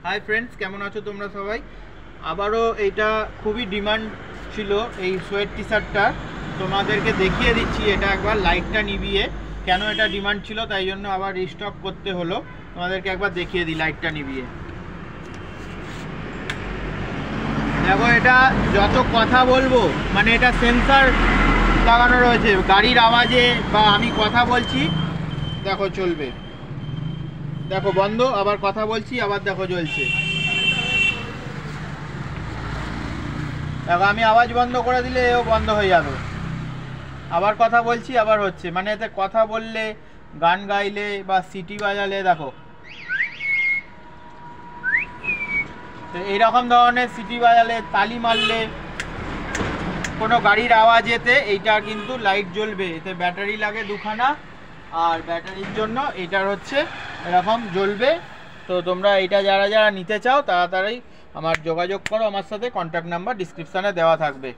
Hi friends, কেমন আছো তোমরা সবাই? আবারও এইটা খুবই ডিমান্ড ছিল এই সোয়েট টি শার্টটা, তোমাদেরকে দেখিয়ে দিচ্ছি। এটা একবার লাইটটা নিভিয়ে কেন এটা ডিমান্ড ছিল তাই জন্য আবার রিস্টক করতে হলো। তোমাদেরকে একবার দেখিয়ে দিই লাইটটা নিভিয়ে। দেখো, এটা যত কথা বলবো মানে এটা সেন্সার লাগানো রয়েছে, গাড়ির আওয়াজে বা আমি কথা বলছি দেখো চলবে। দেখো বন্ধ, আবার কথা বলছি আবার দেখো জ্বলছে। দেখো আমি আওয়াজ বন্ধ করে দিলে এও বন্ধ হয়ে যাবে, আবার কথা বলছি আবার হচ্ছে। মানে এতে কথা বললে, গান গাইলে বা সিটি বাজালে দেখো এইরকম ধরনের সিটি বাজালে, তালি মারলে, কোনো গাড়ির আওয়াজেতে এইটা কিন্তু লাইট জ্বলবে। এতে ব্যাটারি লাগে দুখানা, আর ব্যাটারির জন্য এইটার হচ্ছে এরকম জ্বলবে। তো তোমরা এইটা যারা যারা নিতে চাও তাড়াতাড়ি আমার যোগাযোগ করো আমার সাথে, কন্ট্যাক্ট নাম্বার ডিসক্রিপশানে দেওয়া থাকবে।